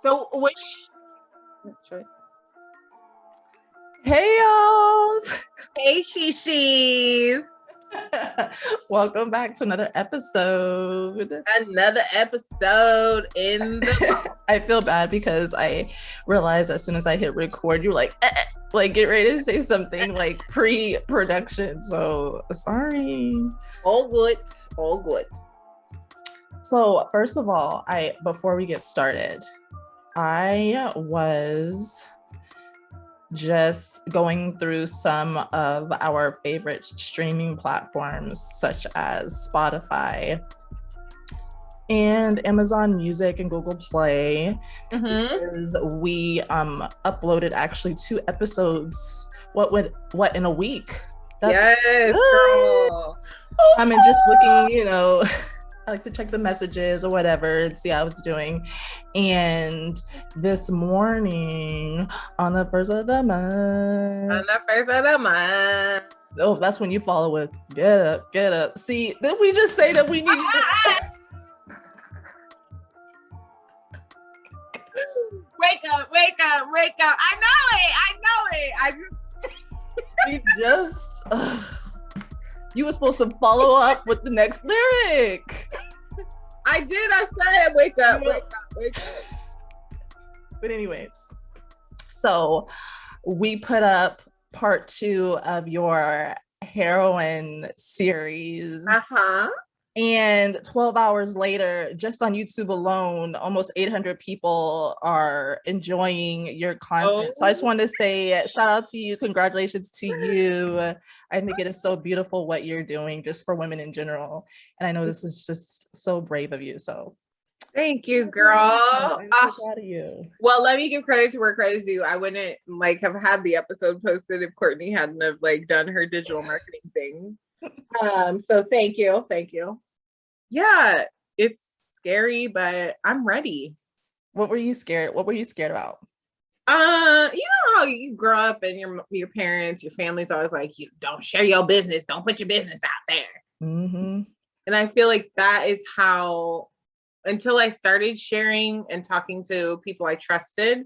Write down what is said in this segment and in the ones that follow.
So which Hey y'all! hey shishis. Welcome back to another episode. Another episode in the I feel bad because I realized as soon as I hit record, you're like get ready to say something like pre-production. So sorry. all good, all good. So first of all, before we get started, I was just going through some of our favorite streaming platforms such as Spotify and Amazon Music and Google Play. Because we uploaded actually 2 episodes what in a week. That's yes, girl. And just looking, I like to check the messages or whatever and see how it's doing. And this morning, on the first of the month. Oh, that's when you follow with get up. See, did we just say that we need Wake up. I know it. You were supposed to follow up with the next lyric. I did. I said, wake up. But anyways, so we put up part 2 of your heroine series. And 12 hours later, just on YouTube alone, almost 800 people are enjoying your content. So I just wanted to say shout out to you. Congratulations to you. I think it is so beautiful what you're doing just for women in general. And I know this is just so brave of you. So thank you, girl. I'm so proud of you. Well, let me give credit to where credit is due. I wouldn't have had the episode posted if Courtney hadn't have done her digital marketing thing. So thank you. Yeah, it's scary, but I'm ready. What were you scared about? You know how you grow up and your parents, your family's always like, you don't share your business, don't put your business out there. And I feel like that is how, until I started sharing and talking to people I trusted,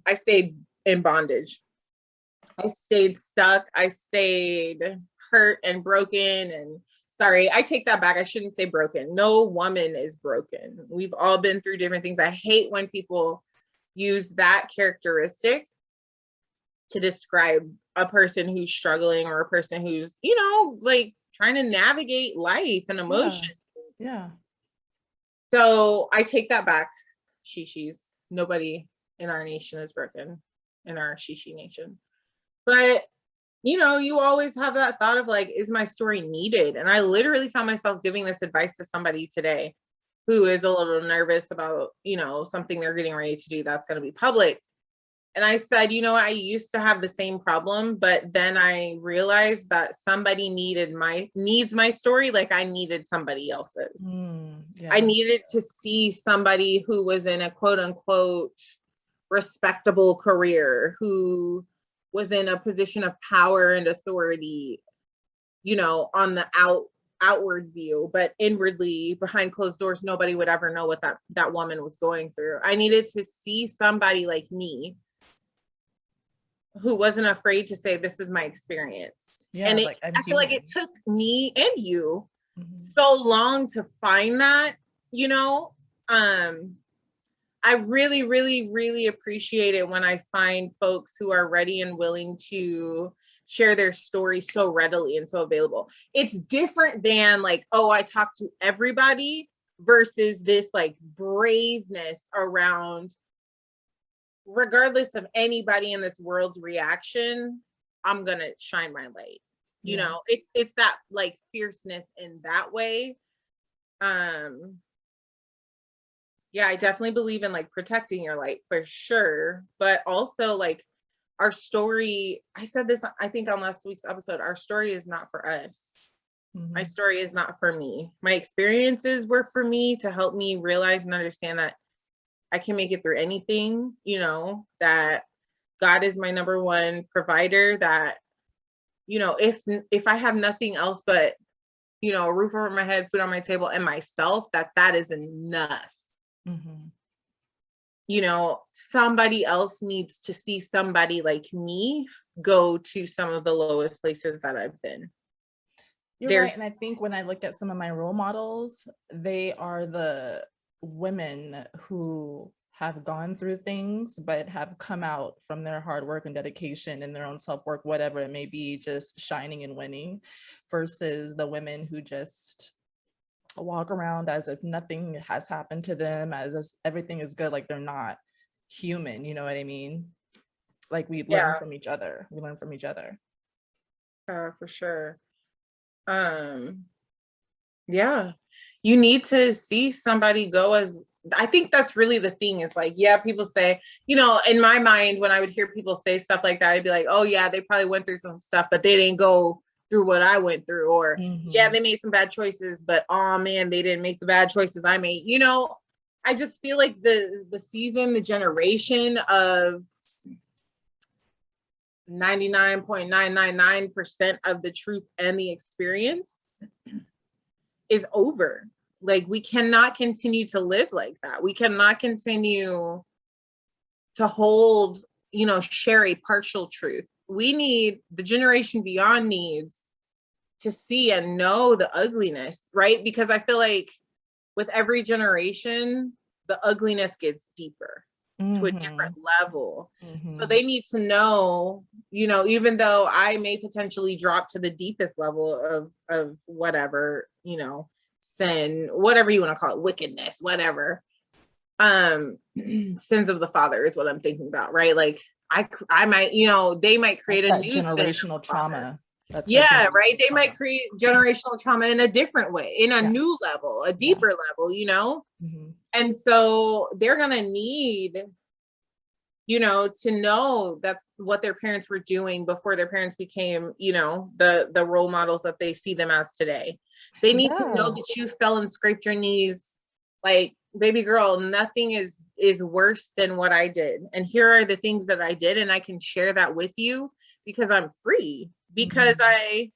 I stayed in bondage. I stayed stuck. I stayed hurt and broken. And sorry, I take that back. I shouldn't say broken. No woman is broken. We've all been through different things. I hate when people use that characteristic to describe a person who's struggling or a person who's, trying to navigate life and emotion. Yeah. So I take that back. Shishis. Nobody in our nation is broken, in our Shishi nation. But you always have that thought of is my story needed? And I literally found myself giving this advice to somebody today who is a little nervous about, something they're getting ready to do that's going to be public. And I said, I used to have the same problem, but then I realized that somebody needs my story like I needed somebody else's. Yeah. I needed to see somebody who was in a quote unquote respectable career, who was in a position of power and authority, on the outward view, but inwardly behind closed doors, nobody would ever know what that woman was going through. I needed to see somebody like me who wasn't afraid to say, this is my experience. Yeah, and I feel like it took me and you so long to find that, I really, really, really appreciate it when I find folks who are ready and willing to share their story so readily and so available. It's different than I talk to everybody versus this braveness around, regardless of anybody in this world's reaction, I'm going to shine my light. It's that fierceness in that way. Yeah, I definitely believe in protecting your light for sure. But also our story, I said this, I think on last week's episode, our story is not for us. My story is not for me. My experiences were for me to help me realize and understand that I can make it through anything, that God is my number one provider, that, if I have nothing else but, a roof over my head, food on my table, and myself, that is enough. you know, somebody else needs to see somebody like me go to some of the lowest places that I've been. You're right. And I think when I look at some of my role models, they are the women who have gone through things, but have come out from their hard work and dedication and their own self-work, whatever it may be, just shining and winning, versus the women who just walk around as if nothing has happened to them, as if everything is good, like they're not human. You know what I mean? Like we learn from each other. We learn from each other. For sure. Yeah, you need to see somebody go as, I think that's really the thing, is like, yeah, people say, you know, in my mind, when I would hear people say stuff like that, I'd be like, oh yeah, they probably went through some stuff, but they didn't go through what I went through. Or yeah, they made some bad choices, but oh man, they didn't make the bad choices I made. You know, I just feel like the season, the generation of 99.999% of the truth and the experience is over. Like, we cannot continue to live like that. We cannot continue to hold, you know, share a partial truth. We need, the generation beyond needs to see and know the ugliness, right? Because I feel like with every generation, the ugliness gets deeper to a different level. So they need to know, you know, even though I may potentially drop to the deepest level of whatever, you know, sin, whatever you want to call it, wickedness, whatever. Sins of the father is what I'm thinking about, right? Like I might, you know, they might create a new generational trauma. Right. They might create generational trauma in a different way, in a new level, a deeper level, you know? And so they're gonna need, you know, to know that's what their parents were doing before their parents became, you know, the role models that they see them as today. They need to know that you fell and scraped your knees. Like, baby girl, nothing is worse than what I did. And here are the things that I did, and I can share that with you because I'm free, because I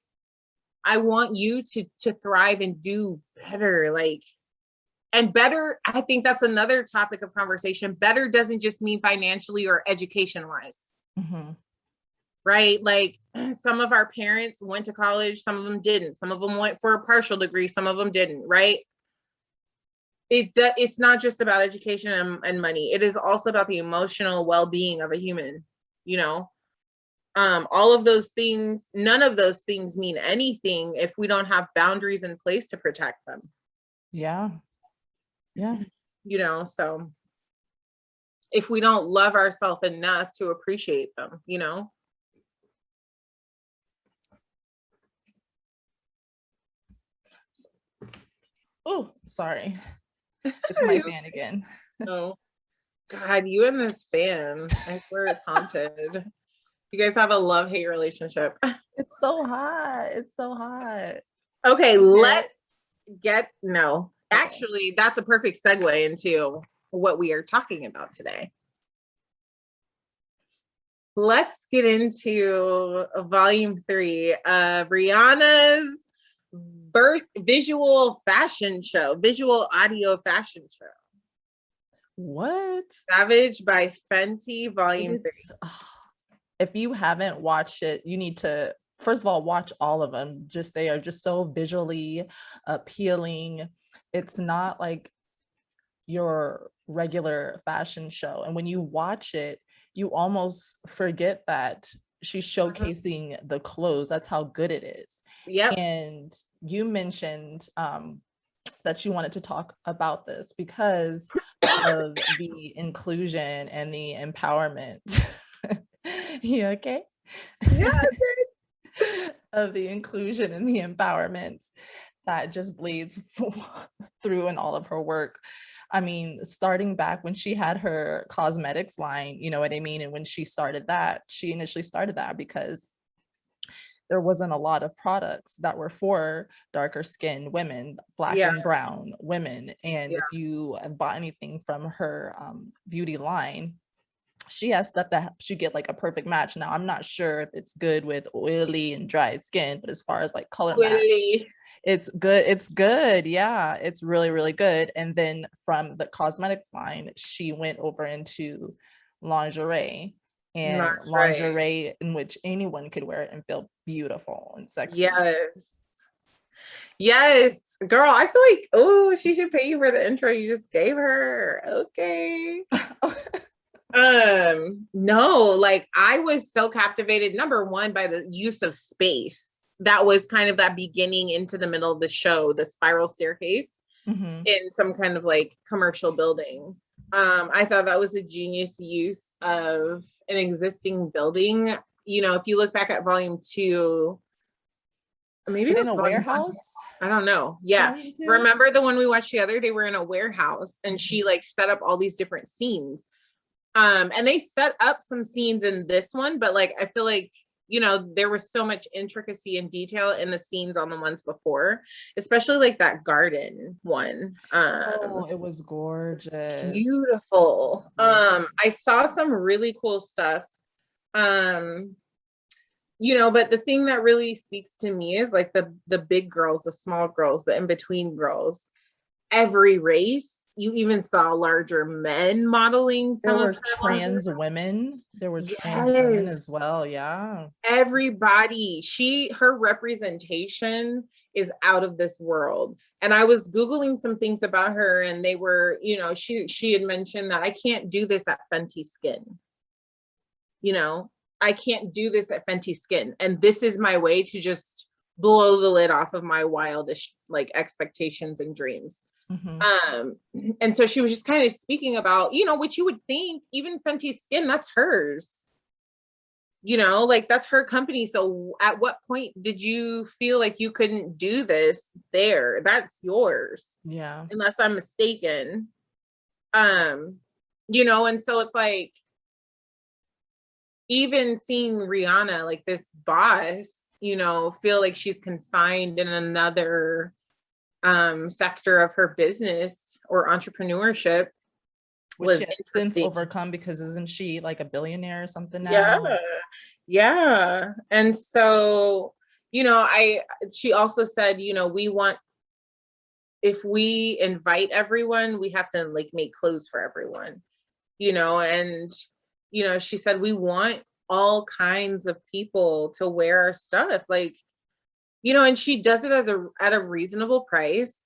want you to thrive and do better. Like, and better, I think that's another topic of conversation. Better doesn't just mean financially or education wise. Right? Like, some of our parents went to college, some of them didn't. Some of them went for a partial degree, some of them didn't, right? It's not just about education and money. It is also about the emotional well-being of a human, you know? All of those things, none of those things mean anything if we don't have boundaries in place to protect them. You know, so if we don't love ourselves enough to appreciate them, you know. Oh, sorry. It's my fan again. Oh, God, you and this fan. I swear it's haunted. You guys have a love-hate relationship. It's so hot. It's so hot. Okay, let's get, no. Actually, that's a perfect segue into what we are talking about today. Let's get into volume 3 of Rihanna's visual audio fashion show. What? Savage by Fenty, volume 3. If you haven't watched it, you need to, first of all, watch all of them. Just, they are just so visually appealing. It's not like your regular fashion show. And when you watch it, you almost forget that she's showcasing the clothes. That's how good it is. And you mentioned that you wanted to talk about this because of the inclusion and the empowerment. You okay? Yeah, okay. Of the inclusion and the empowerment that just bleeds through in all of her work. I mean, starting back when she had her cosmetics line, you know what I mean? And when she started that, she initially started that because there wasn't a lot of products that were for darker skinned women, Black and brown women. And if you bought anything from her beauty line, she has stuff that should get like a perfect match. Now, I'm not sure if it's good with oily and dry skin, but as far as like color match, it's good. It's good. Yeah, it's really, really good. And then from the cosmetics line, she went over into lingerie, and That's right. lingerie in which anyone could wear it and feel beautiful and sexy. Yes. Yes, girl, I feel like, oh, she should pay you for the intro you just gave her. Okay. No, like I was so captivated, number one, by the use of space. That was kind of that beginning into the middle of the show, the spiral staircase in some kind of like commercial building. I thought that was a genius use of an existing building. You know, if you look back at volume 2, maybe in that's a volume 1. warehouse. I don't know. Yeah. Remember the one we watched together? They were in a warehouse and she like set up all these different scenes. And they set up some scenes in this one, but like I feel like, you know, there was so much intricacy and detail in the scenes on the ones before, especially like that garden one. Oh, it was gorgeous. Beautiful. I saw some really cool stuff. You know, but the thing that really speaks to me is like the big girls, the small girls, the in-between girls, every race. You even saw larger men modeling some there of were trans women. There were trans women as well. Yeah. Everybody, her representation is out of this world. And I was Googling some things about her, and they were, you know, she had mentioned that I can't do this at Fenty Skin. You know, I can't do this at Fenty Skin. And this is my way to just blow the lid off of my wildish like expectations and dreams. And so she was just kind of speaking about, you know, what you would think, even Fenty Skin, that's hers. You know, like that's her company. So at what point did you feel like you couldn't do this there? That's yours. Yeah. Unless I'm mistaken. You know, and so it's like, even seeing Rihanna, like this boss, you know, feel like she's confined in another sector of her business or entrepreneurship, which she has since overcome, because isn't she like a billionaire or something now? Yeah. And so, you know, she also said, you know, if we invite everyone, we have to like make clothes for everyone, you know, and you know, she said we want all kinds of people to wear our stuff, like, you know, and she does it at a reasonable price.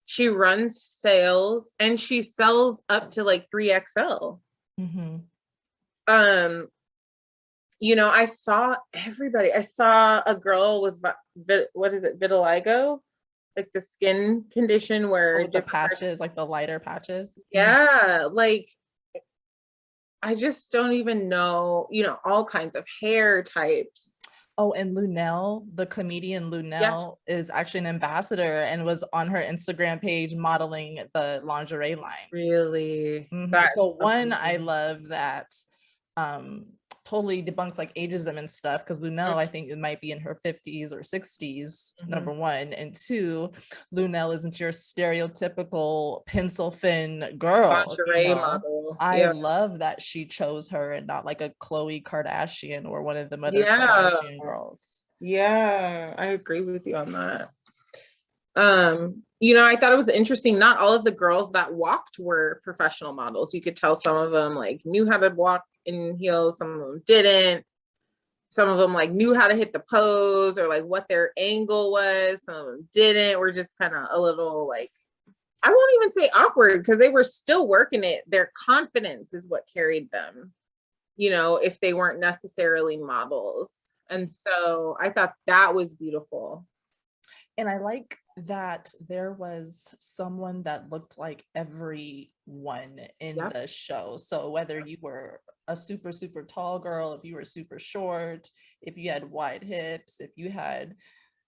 She runs sales and she sells up to like 3XL. You know, I saw everybody. I saw a girl with what is it, vitiligo, like the skin condition where the patches, like the lighter patches. Yeah, like I just don't even know, you know, all kinds of hair types. Oh, and Lunel, the comedian Lunel, is actually an ambassador and was on her Instagram page modeling the lingerie line. Really? So one, I love that totally debunks like ageism and stuff, because Lunel, I think it might be in her 50s or 60s, number one. And two, Lunel isn't your stereotypical pencil thin girl. Lingerie model. I love that she chose her and not like a Khloe Kardashian or one of the other Kardashian girls. Yeah, I agree with you on that. You know, I thought it was interesting. Not all of the girls that walked were professional models. You could tell some of them like knew how to walk in heels, some of them didn't. Some of them like knew how to hit the pose or like what their angle was. Some of them didn't. We're just kind of a little like, I won't even say awkward, because they were still working it. Their confidence is what carried them, you know, if they weren't necessarily models. And so I thought that was beautiful. And I like that there was someone that looked like everyone in the show. So whether you were a super, super tall girl, if you were super short, if you had wide hips, if you had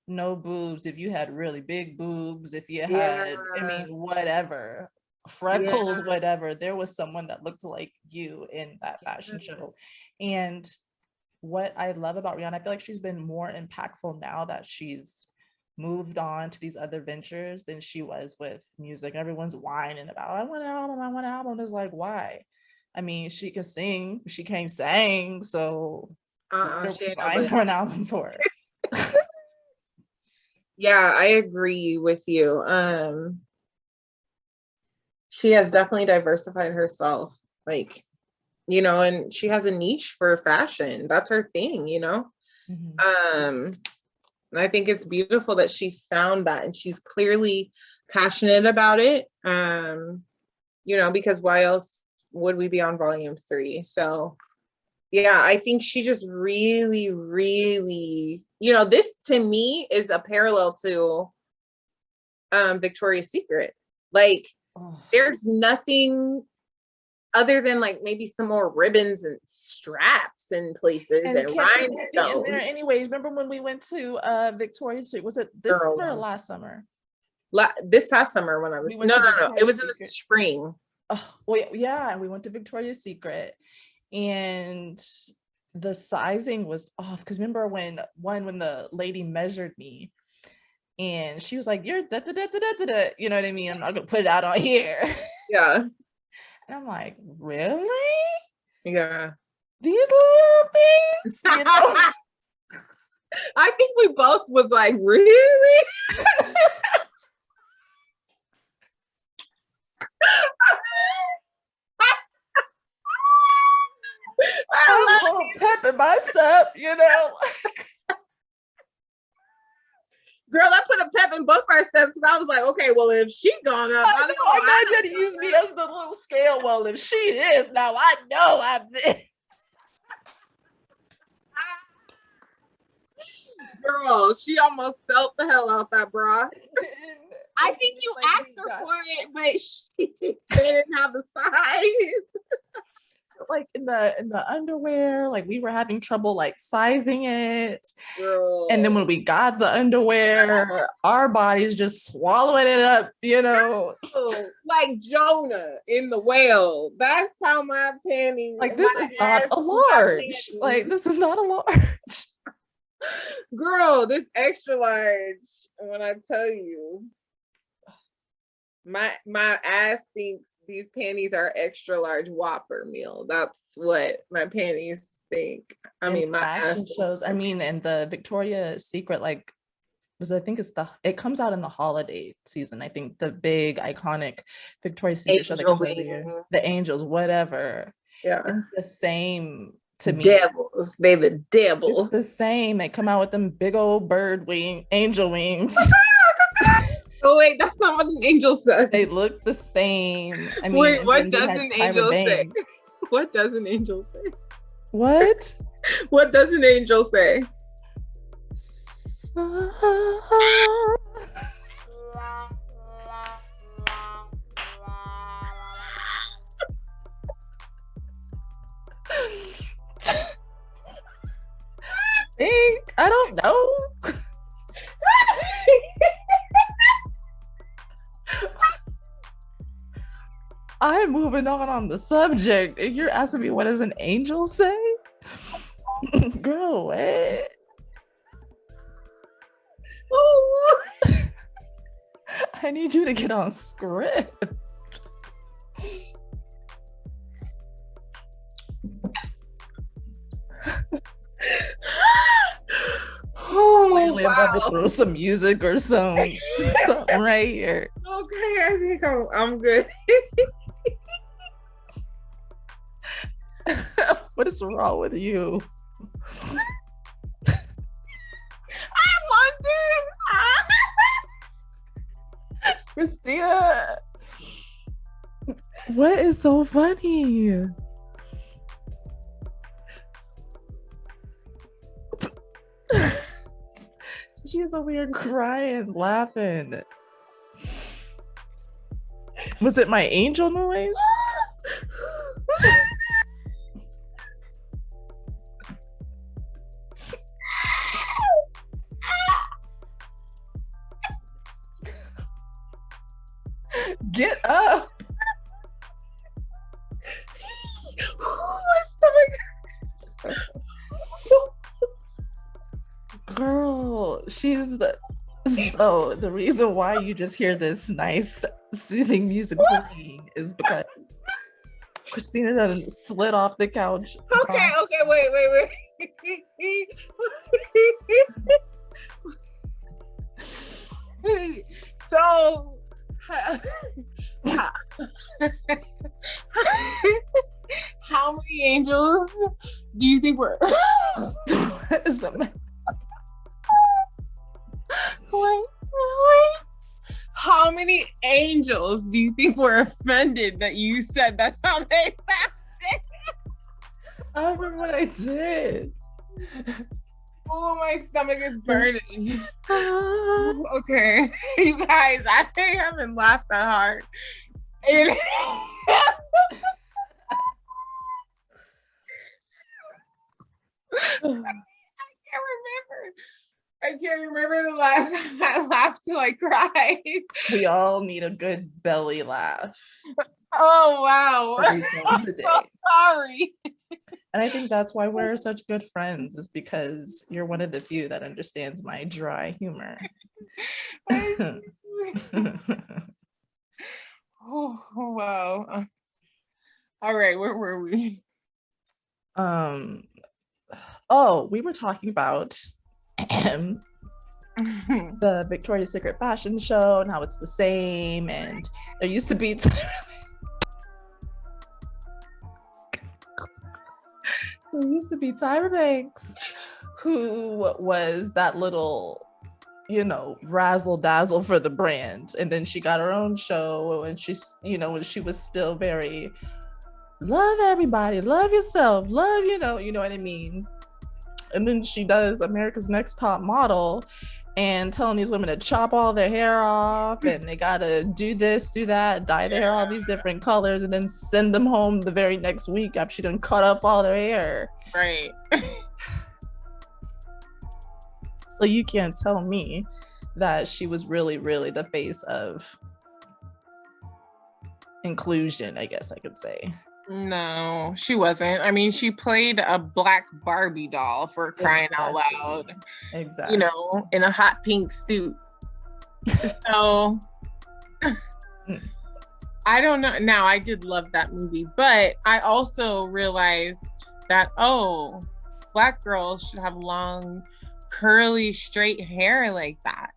no boobs, if you had really big boobs, if you had, I mean, whatever, freckles, whatever, there was someone that looked like you in that fashion show. And what I love about Rihanna, I feel like she's been more impactful now that she's moved on to these other ventures than she was with music. Everyone's whining about, I want an album. It's like, why? I mean, she can sing, she can't sing, so she ain't buying for an album for her. Yeah, I agree with you. She has definitely diversified herself, like, you know, and she has a niche for fashion. That's her thing, you know. And I think it's beautiful that she found that, and she's clearly passionate about it. You know, because why else would we be on volume 3? So yeah, I think she just really, really, you know, this to me is a parallel to Victoria's Secret. Like, there's nothing other than like maybe some more ribbons and straps in places and rhinestones. Anyways, remember when we went to Victoria's Secret? Was it this summer or last summer? This past summer when I was no, it was in the spring. Oh, well, yeah, we went to Victoria's Secret, and the sizing was off because remember when the lady measured me, and she was like, "You're da da da da da da," you know what I mean? I'm not gonna put it out on here. Yeah, and I'm like, really? Yeah, these little things. You know? I think we both was like, really? I'm pep in my step, you know. Girl, I put a pep in both our steps because I was like, okay, well, if she gone up, I know I got you to use me as the little scale. Well, if she is, now I know I'm this. Girl, she almost felt the hell out that bra. I think you asked her for it, but she didn't have the size. Like in the underwear, like we were having trouble like sizing it. Girl. And then when we got the underwear, our bodies just swallowing it up, you know. Like Jonah in the whale. That's how my panties. Like this is not a large. Like this is not a large. Girl, this extra large. When I tell you, my ass thinks these panties are extra large Whopper meal. That's what my panties think. I mean, my fashion shows. I mean, and the Victoria's Secret, like, it comes out in the holiday season. I think the big iconic Victoria's Secret show that comes every year, the Angels, whatever. Yeah, it's the same to me. Devils, they the devils. It's the same. They come out with them big old angel wings. Oh wait, that's not what an angel says. They look the same. I mean, wait, what does an angel say? What does an angel say? What? What does an angel say? I don't know. I'm moving on the subject. And you're asking me what does an angel say? Girl, what? I need you to get on script. I'm about to throw some music or something right here. Okay, I think I'm good. What is wrong with you? I wonder. Christina, what is so funny? She is over here crying, laughing. Was it my angel noise? Get up. My stomach hurts. Girl, so the reason why you just hear this nice soothing music playing is because Christina done slid off the couch. Okay, wait. So, how many angels do you think were? What is that? Wait. How many angels do you think were offended that you said that's how they sounded? I remember what I did. Oh, my stomach is burning. Okay, you guys, I haven't laughed that hard. And I can't remember the last time I laughed till I cried. We all need a good belly laugh. Oh, wow. At least once a day. So sorry. And I think that's why we're such good friends, is because you're one of the few that understands my dry humor. Oh, wow. All right, where were we? We were talking about the Victoria's Secret fashion show and how it's the same, and there used to be Tyra Banks, who was that little, razzle dazzle for the brand, and then she got her own show, and she's, when she was still very love everybody, love yourself, love, you know what I mean. And then she does America's Next Top Model and telling these women to chop all their hair off, and they gotta do this, do that, dye their hair all these different colors, and then send them home the very next week after she done cut up all their hair. Right. So you can't tell me that she was really, really the face of inclusion, I guess I could say. No, she wasn't. I mean, she played a black Barbie doll, for crying out loud. Exactly. In a hot pink suit. So I don't know. Now, I did love that movie, but I also realized that, black girls should have long, curly, straight hair like that.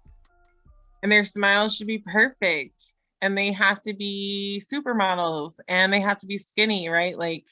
And their smiles should be perfect. And they have to be supermodels, and they have to be skinny, right? Like,